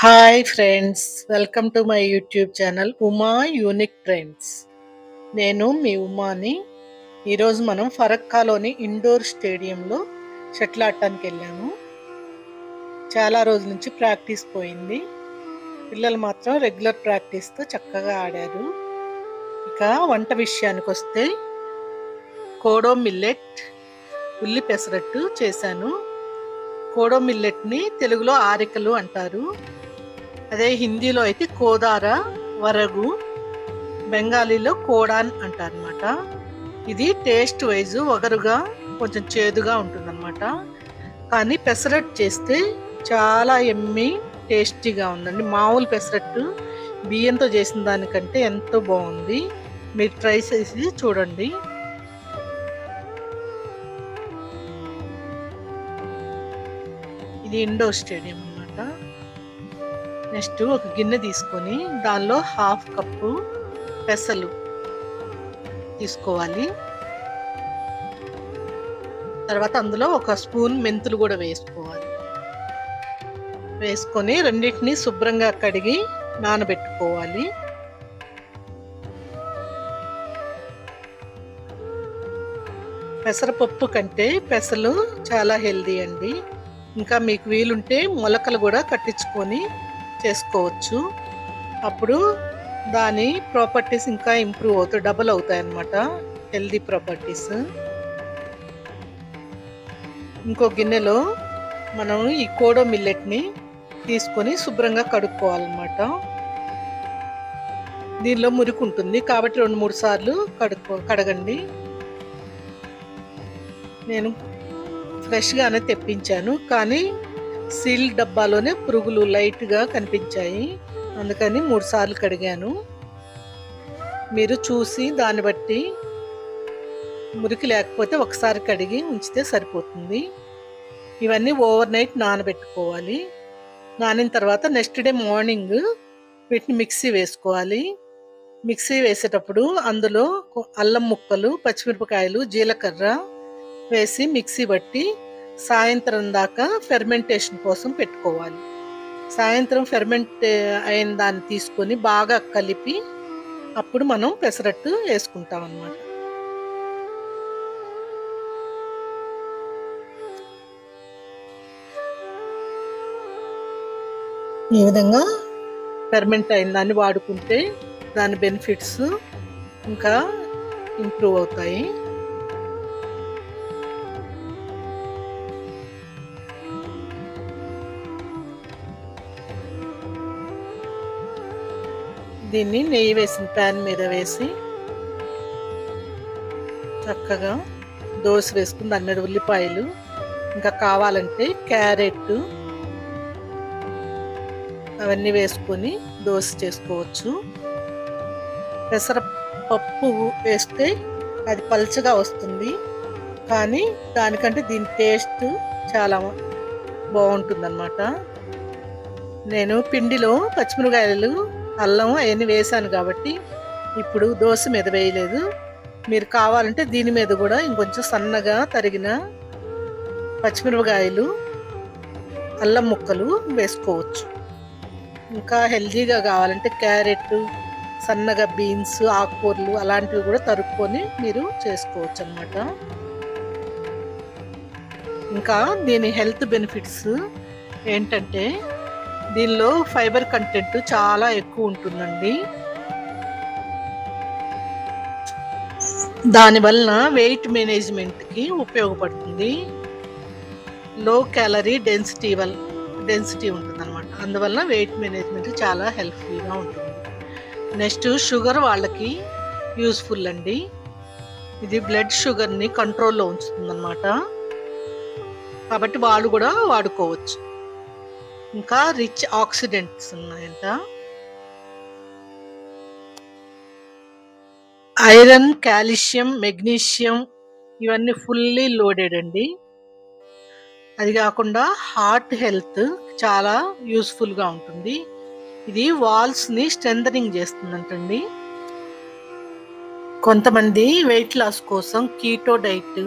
Hi friends, welcome to my YouTube channel Uma unique trends. నేను మీ ఉమాని. ఈరోజు మనం ఫరక్కాలోని ఇండోర్ స్టేడియంలో షటిల్ ఆడటానికి వెళ్ళాము. చాలా రోజుల నుంచి ప్రాక్టీస్ పోయింది. పిల్లలు మాత్రం రెగ్యులర్ ప్రాక్టీస్తో చక్కగా ఆడారు. ఇక వంట విషయానికి వస్తే కోడో మిల్లెట్ ఉల్లి పెసరట్టు చేశాను. కోడో మిల్లెట్ని తెలుగులో ఆరికలు అంటారు. అదే హిందీలో అయితే కోదార, వరగు, బెంగాలీలో కోడాన్ అంటారనమాట. ఇది టేస్ట్ వైజ్ వగరుగా కొంచెం చేదుగా ఉంటుందన్నమాట. కానీ పెసరట్టు చేస్తే చాలా ఎమ్మి టేస్టీగా ఉందండి. మామూలు పెసరట్టు బియ్యంతో చేసిన దానికంటే ఎంతో బాగుంది. మీరు ట్రై చేసి చూడండి. ఇది ఇండోర్ స్టేడియం అన్నమాట. నెక్స్ట్ ఒక గిన్నె తీసుకొని దానిలో 1/2 కప్పు పెసలు తీసుకోవాలి. తర్వాత అందులో 1 స్పూన్ మెంతులు కూడా వేసుకోవాలి. వేసుకొని రెండింటిని శుభ్రంగా కడిగి నానబెట్టుకోవాలి. పెసరపప్పు కంటే పెసలు చాలా హెల్దీ అండి. ఇంకా మీకు వీలుంటే మొలకలు కూడా కట్టించుకొని చేసుకోవచ్చు. అప్పుడు దాని ప్రాపర్టీస్ ఇంకా ఇంప్రూవ్ అవుతాయి, డబుల్ అవుతాయి అన్నమాట, హెల్దీ ప్రాపర్టీస్. ఇంకో గిన్నెలో మనం ఈ కోడో మిల్లెట్ని తీసుకొని శుభ్రంగా కడుక్కోవాలన్నమాట. దీనిలో మురికి ఉంటుంది కాబట్టి 2-3 సార్లు కడగండి. నేను ఫ్రెష్గానే తెప్పించాను, కానీ సీల్ డబ్బాలోనే పురుగులు లైట్గా కనిపించాయి. అందుకని 3 సార్లు కడిగాను. మీరు చూసి దాన్ని బట్టి మురికి లేకపోతే ఒకసారి కడిగి ఉంచితే సరిపోతుంది. ఇవన్నీ ఓవర్ నైట్ నానబెట్టుకోవాలి. నానిన తర్వాత నెక్స్ట్ డే మార్నింగ్ వీటిని మిక్సీ వేసుకోవాలి. మిక్సీ వేసేటప్పుడు అందులో అల్లం ముక్కలు, పచ్చిమిరపకాయలు, జీలకర్ర వేసి మిక్సీ బట్టి సాయంత్రం దాకా ఫెర్మెంటేషన్ కోసం పెట్టుకోవాలి. సాయంత్రం ఫెర్మెంట్ అయిన దాన్ని తీసుకొని బాగా కలిపి అప్పుడు మనం పెసరట్టు వేసుకుంటాం అన్నమాట. ఈ విధంగా ఫెర్మెంట్ అయిన దాన్ని వాడుకుంటే దాని బెనిఫిట్స్ ఇంకా ఇంప్రూవ్ అవుతాయి. దీన్ని నెయ్యి వేసిన ప్యాన్ మీద వేసి చక్కగా దోశ వేసుకుని దాని మీద ఉల్లిపాయలు, ఇంకా కావాలంటే క్యారెట్ అవన్నీ వేసుకొని దోశ చేసుకోవచ్చు. పెసరపప్పు వేస్తే అది పల్చగా వస్తుంది, కానీ దానికంటే దీని టేస్ట్ చాలా బాగుంటుందన్నమాట. నేను పిండిలో పచ్చిమిరపకాయలు, అల్లం అవన్నీ వేసాను కాబట్టి ఇప్పుడు దోశ మీద వేయలేదు. మీరు కావాలంటే దీని మీద కూడా ఇంకొంచెం సన్నగా తరిగిన పచ్చిమిరపకాయలు, అల్లం ముక్కలు వేసుకోవచ్చు. ఇంకా హెల్తీగా కావాలంటే క్యారెట్, సన్నగా బీన్స్, ఆకుకూరలు అలాంటివి కూడా తరుక్కొని మీరు చేసుకోవచ్చు అన్నమాట. ఇంకా దీని హెల్త్ బెనిఫిట్స్ ఏంటంటే దీనిలో ఫైబర్ కంటెంట్ చాలా ఎక్కువ ఉంటుందండి. దానివలన వెయిట్ మేనేజ్మెంట్కి ఉపయోగపడుతుంది. లో క్యాలరీ డెన్సిటీ ఉంటుంది అనమాట. అందువలన వెయిట్ మేనేజ్మెంట్ చాలా హెల్ప్ఫుల్గా ఉంటుంది. నెక్స్ట్ షుగర్ వాళ్ళకి యూస్ఫుల్ అండి. ఇది బ్లడ్ షుగర్ని కంట్రోల్లో ఉంచుతుంది అన్నమాట, కాబట్టి వాళ్ళు కూడా వాడుకోవచ్చు. ఇంకా రిచ్ ఆక్సిడెంట్స్ ఉన్నాయంట. ఐరన్, కాల్షియం, మెగ్నీషియం ఇవన్నీ ఫుల్లీ లోడెడ్ అండి. అది కాకుండా హార్ట్ హెల్త్ చాలా యూస్ఫుల్గా ఉంటుంది. ఇది వాల్స్ని స్ట్రెంథనింగ్ చేస్తుందంటండి. కొంతమంది వెయిట్ లాస్ కోసం కీటో డైట్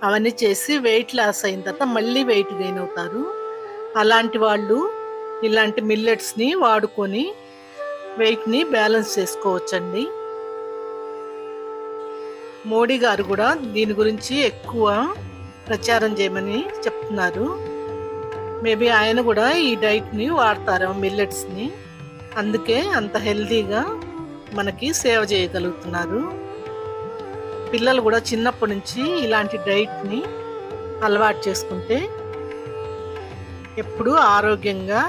అవన్నీ చేసి వెయిట్ లాస్ అయిన తర్వాత మళ్ళీ వెయిట్ గెయిన్ అవుతారు. అలాంటి వాళ్ళు ఇలాంటి మిల్లెట్స్ని వాడుకొని వెయిట్ని బ్యాలెన్స్ చేసుకోవచ్చండి. మోడీ గారు కూడా దీని గురించి ఎక్కువ ప్రచారం చేయమని చెప్తున్నారు. మేబీ ఆయన కూడా ఈ డైట్ని వాడతారు, మిల్లెట్స్ని. అందుకే అంత హెల్తీగా మనకి సేవ చేయగలుగుతున్నారు. పిల్లలు కూడా చిన్నప్పటి నుంచి ఇలాంటి డైట్ని అలవాటు చేసుకుంటే ఎప్పుడూ ఆరోగ్యంగా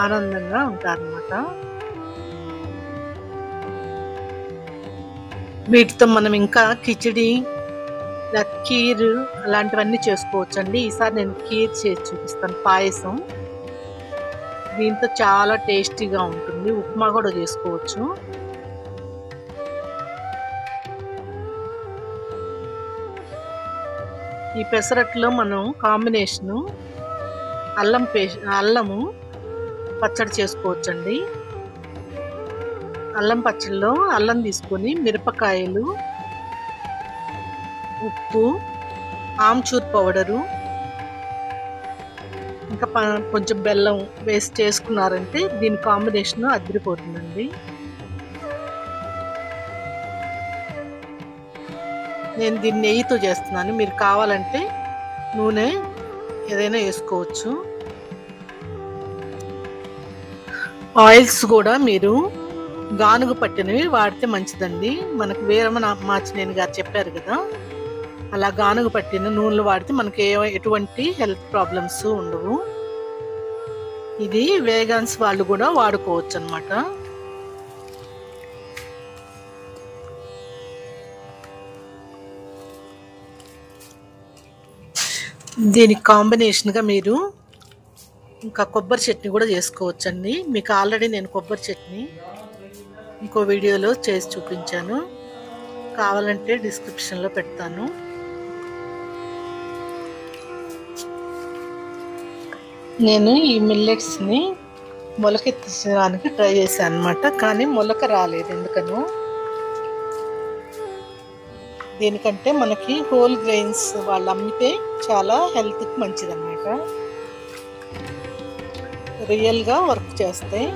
ఆనందంగా ఉంటారన్నమాట. వీటితో మనం ఇంకా కిచిడి, కీర్ అలాంటివన్నీ చేసుకోవచ్చండి. ఈసారి నేను కీర్ చేసి చూపిస్తాను, పాయసం. దీంతో చాలా టేస్టీగా ఉంటుంది. ఉప్మా కూడా చేసుకోవచ్చు. ఈ పెసరట్లో మనం కాంబినేషను అల్లము పచ్చడి చేసుకోవచ్చండి. అల్లం పచ్చడిలో అల్లం తీసుకొని మిరపకాయలు, ఉప్పు, ఆమ్చూర్ పౌడరు, ఇంకా కొంచెం బెల్లం వేసి చేసుకున్నారంటే దీని కాంబినేషన్ అదిరిపోతుందండి. నేను దీన్ని నెయ్యితో చేస్తున్నాను. మీరు కావాలంటే నూనె ఏదైనా వేసుకోవచ్చు. ఆయిల్స్ కూడా మీరు గానుగ పట్టినవి వాడితే మంచిదండి. మనకు వీరమణ మాచినేని గారు చెప్పారు కదా, అలా గానుగ పట్టిన నూనెలు వాడితే మనకి ఎటువంటి హెల్త్ ప్రాబ్లమ్స్ ఉండవు. ఇది వేగాన్స్ వాళ్ళు కూడా వాడుకోవచ్చు అన్నమాట. దీనికి కాంబినేషన్గా మీరు ఇంకా కొబ్బరి చట్నీ కూడా చేసుకోవచ్చండి. మీకు ఆల్రెడీ నేను కొబ్బరి చట్నీ ఇంకో వీడియోలో చేసి చూపించాను, కావాలంటే డిస్క్రిప్షన్లో పెడతాను. నేను ఈ మిల్లెట్స్ని మొలకెత్తించడానికి ట్రై చేశాను అనమాట, కానీ మొలక రాలేదు ఎందుకనో. దీనికంటే మనకి హోల్ గ్రెయిన్స్ వాళ్ళు అమ్మితే చాలా హెల్త్కి మంచిదన్నమాట. రియల్గా వర్క్ చేస్తాయి.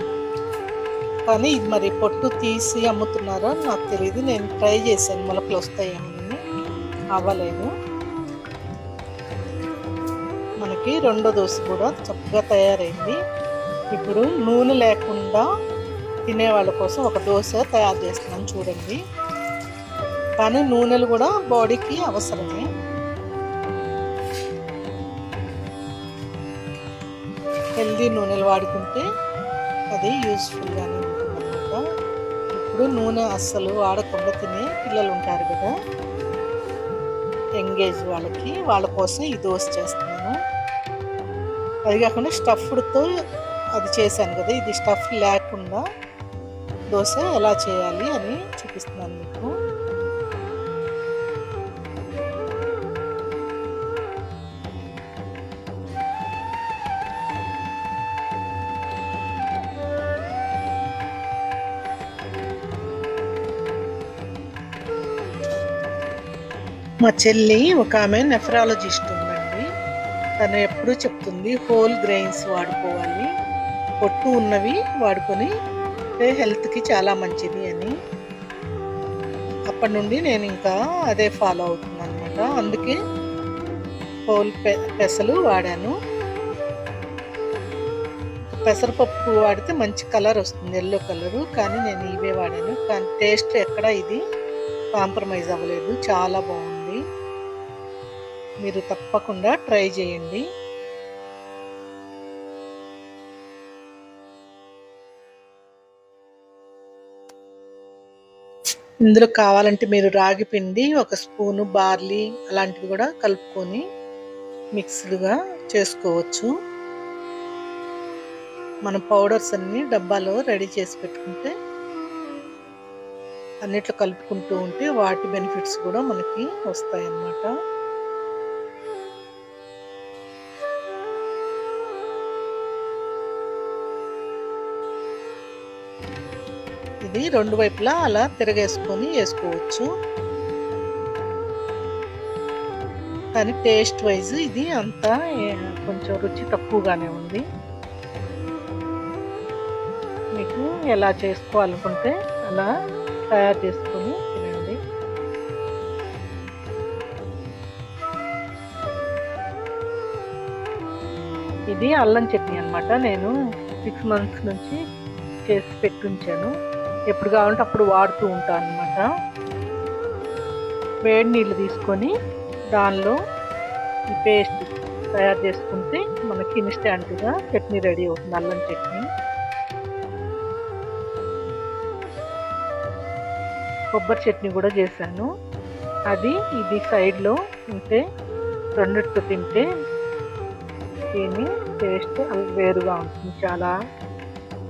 కానీ ఇది మరి పొట్టు తీసి అమ్ముతున్నారో నాకు తెలియదు. నేను ట్రై చేశాను మొలకలు వస్తాయేమని, అవ్వలేదు. మనకి రెండో దోశ కూడా చక్కగా తయారైంది. ఇప్పుడు నూనె లేకుండా తినేవాళ్ళ కోసం ఒక దోశ తయారు చేస్తున్నాను చూడండి. కానీ నూనెలు కూడా బాడీకి అవసరమే. హెల్దీ నూనెలు వాడుకుంటే అది యూజ్ఫుల్గానే ఉంటుందన్నమాట. ఇప్పుడు నూనె అస్సలు వాడకుండా తినే పిల్లలు ఉంటారు కదా, ఎంగేజ్ వాళ్ళ కోసం ఈ దోశ చేస్తున్నాను. అది కాకుండా స్టఫ్డ్తో అది చేశాను కదా, ఇది స్టఫ్ లేకుండా దోశ ఎలా చేయాలి అని చూపిస్తున్నాను మీకు. మా చెల్లి ఒక ఆమె నెఫ్రాలజిస్ట్ ఉందండి. తను ఎప్పుడూ చెప్తుంది హోల్ గ్రెయిన్స్ వాడుకోవాలి, పొట్టు ఉన్నవి వాడుకొని హెల్త్కి చాలా మంచిది అని. అప్పటి నుండి నేను ఇంకా అదే ఫాలో అవుతున్నాను అనమాట. అందుకే హోల్ పెసలు వాడాను. పెసరపప్పు వాడితే మంచి కలర్ వస్తుంది, ఎల్లో కలరు. కానీ నేను ఇవే వాడాను. కానీ టేస్ట్ ఎక్కడ ఇది కాంప్రమైజ్ అవ్వలేదు, చాలా బాగుంది. మీరు తప్పకుండా ట్రై చేయండి. ఇందులో కావాలంటే మీరు రాగి పిండి, ఒక స్పూను బార్లీ అలాంటివి కూడా కలుపుకొని మిక్స్డ్గా చేసుకోవచ్చు. మన పౌడర్స్ అన్ని డబ్బాలో రెడీ చేసి పెట్టుకుంటే అన్నిట్లో కలుపుకుంటూ ఉంటే వాటి బెనిఫిట్స్ కూడా మనకి వస్తాయి అన్నమాట. ఇది రెండు వైపులా అలా తిరగేసుకొని వేసుకోవచ్చు. కానీ టేస్ట్ వైజ్ ఇది అంతా కొంచెం రుచి తక్కువగానే ఉంది. మీకు ఎలా చేసుకోవాలనుకుంటే అలా తయారు చేసుకొని తినండి. ఇది అల్లం చట్నీ అన్నమాట. నేను 6 మంత్స్ నుంచి చేసి పెట్టుంచాను. ఎప్పుడు కావాలంటే అప్పుడు వాడుతూ ఉంటాను అన్నమాట. వేడి నీళ్ళు తీసుకొని దానిలో ఈ పేస్ట్ తయారు చేసుకుంటే మనకి ఇన్స్టాంట్గా చట్నీ రెడీ అవుతుంది, అల్లం చట్నీ. కొబ్బరి చట్నీ కూడా చేశాను. అది ఇది సైడ్లో ఉంటే రెండిటితో తింటే దీని టేస్ట్ వేరుగా ఉంటుంది, చాలా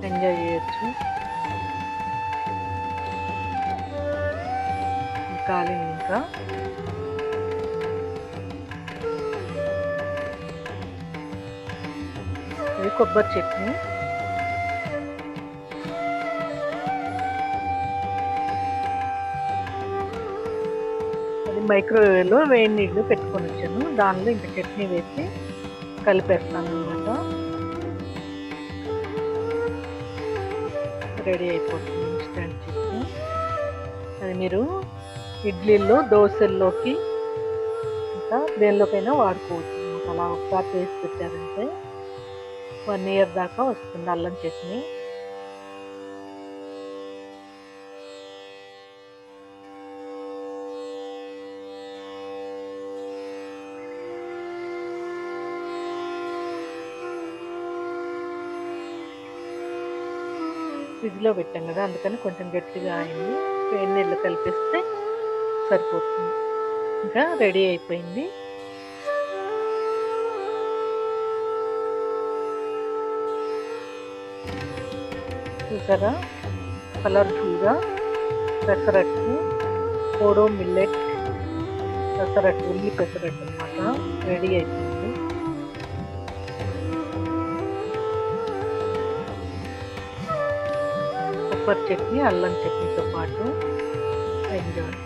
ఎంజాయ్ చేయొచ్చు. కాలింది ఇంకా. ఇది కొబ్బరి చట్నీ. అది మైక్రోవేవ్లో వేడి నీళ్ళు పెట్టుకొని వచ్చాను. దానిలో ఇంకా చట్నీ వేసి కలిపేస్తాను అన్నమాట. రెడీ అయిపోతుంది ఇన్స్టెంట్ చట్నీ. అది మీరు ఇడ్లీల్లో, దోశల్లోకి ఇంకా దేనిలోకైనా వాడుకోవచ్చు. అలా ఒకసారి చేసి పెట్టారంటే 1 year దాకా వస్తుంది అల్లం చట్నీ. ఫ్రిడ్జ్లో పెట్టాం కదా, అందుకని కొంచెం గట్టిగా అయింది. వేడి నీళ్ళు కలిపిస్తే సరిపోతుంది. ఇంకా రెడీ అయిపోయింది. చూసారా, కలర్ఫుల్గా పెసరట్టు, కోడో మిల్లెట్ పెసరట్టు, ఉల్లి పెసరట్టు అన్నమాట రెడీ అయిపోయింది. కొబ్బరి చట్నీ, అల్లం చట్నీతో పాటు ఎంజాయ్.